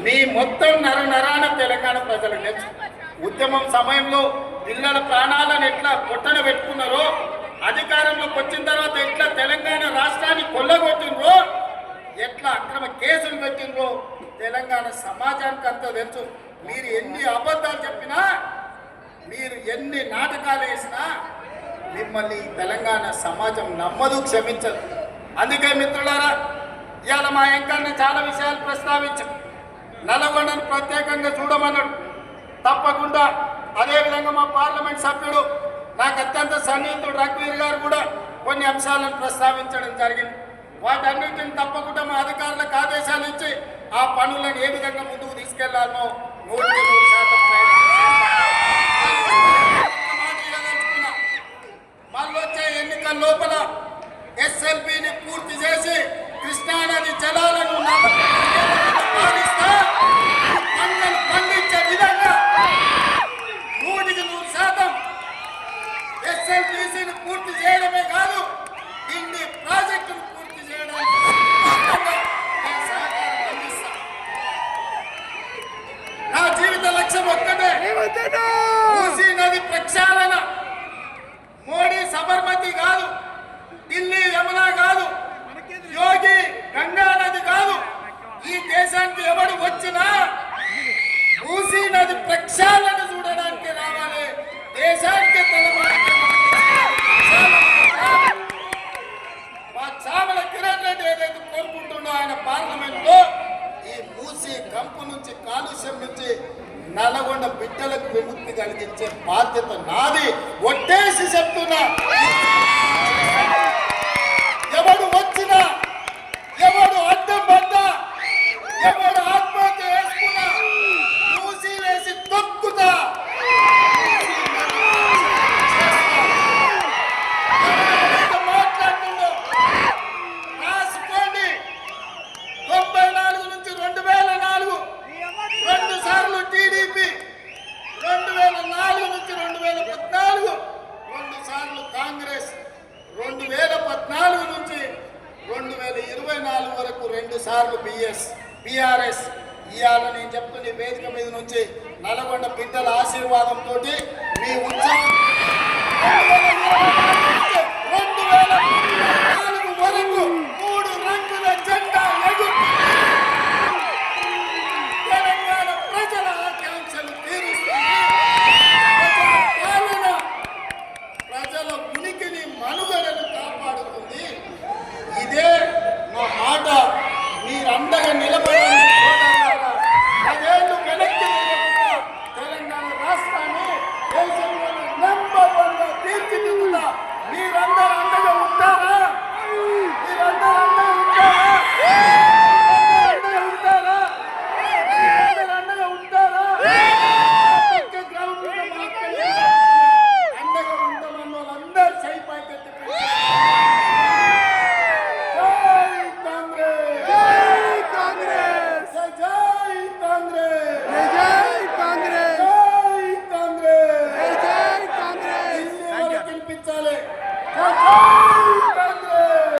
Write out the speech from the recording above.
మీ మొత్తం నరాన తెలంగాణ ప్రజలకు తెలుసు. ఉద్యమం సమయంలో పిల్లల ప్రాణాలను ఎట్లా పొట్టన పెట్టుకున్నారో, అధికారంలోకి వచ్చిన తర్వాత ఎట్లా తెలంగాణ రాష్ట్రాన్ని కొల్లగొట్టినరో, ఎట్లా అక్రమ కేసులు పెట్టినరో తెలంగాణ సమాజానికి అంతా తెలుసు. మీరు ఎన్ని అబద్ధాలు చెప్పినా, మీరు ఎన్ని నాటకాలు వేసినా మిమ్మల్ని తెలంగాణ సమాజం నమ్మదు, క్షమించదు. అందుకే మిత్రులారా, ఇవాళ మా ఎంకన్న చాలా విషయాలు ప్రస్తావించాం. నల్గొండను ప్రత్యేకంగా చూడమన్నాడు. తప్పకుండా అదేవిధంగా మా పార్లమెంట్ సభ్యుడు నాకు అత్యంత సన్నిహితుడు రఘువీర్ గారు కూడా కొన్ని అంశాలను ప్రస్తావించడం జరిగింది. వాటన్నిటిని తప్పకుండా మా అధికారులకు ఆదేశాలు ఇచ్చి ఆ పనులను ఏ విధంగా ముందుకు తీసుకెళ్లాలో 100% మళ్ళీ వచ్చే ఎన్నికల లోపల ఎస్ఎల్బిని పూర్తి చేసి కృష్ణానది జలాలను పండించే విధంగా 100% ఎస్ఎల్బిసిని పూర్తి చేయడమే కాదు, ఇన్ని ప్రాజెక్టులు పూర్తి చేయడానికి నా జీవిత లక్ష్యం ఒక్కటే, మూసీ నది ప్రక్షాళన. మోడీ సబర్మతి కాదు, ఢిల్లీ యమునా కాదు, యోగి గంగా నది కాదు. ఈ దేశానికి ఎవడు వచ్చినా మూసీ నది ప్రక్షాళన చూడడానికి రావాలి. దేశానికి చామల కిరణ్ రెడ్డి ఏదైతే కోరుకుంటుండో ఆయన పార్లమెంట్ లో, ఈ మూసీ కంపు నుంచి, కాలుష్యం నుంచి నల్గొండ బిడ్డలకు విముక్తి కలిగించే బాధ్యత నాది. ఒట్టేసి చెప్తున్నా, ఎవడు వచ్చినా, ఎవడు అడ్డం పడ్డా, ఎవడు ఆత్మహత్య వేసుకున్నా మూసీ వేసి తొక్కుతా. మాట్లాడుతుండో రాసుకోండి. 94 నుంచి 2004 2 సార్లు టీడీపీ, 2004 నుంచి 2014 2 సార్లు కాంగ్రెస్, 2014 నుంచి 2024 వరకు 2 సార్లు బీఆర్ఎస్. ఇవాళ నేను చెప్తున్న వేదిక మీద నుంచి నల్గొండ బిడ్డల ఆశీర్వాదంతో మీ ఉత్సవం 2024 వరకు 3 రంగుల జెండా ఎగురుతుంది. తెలంగాణ ప్రజల ఆకాంక్షలు తీరుస్తుంది. ప్రజల ఉనికిని, మనుగడను కాపాడుతుంది. ఇదే నా మాట. మీరు అండగా నిలబడాలి.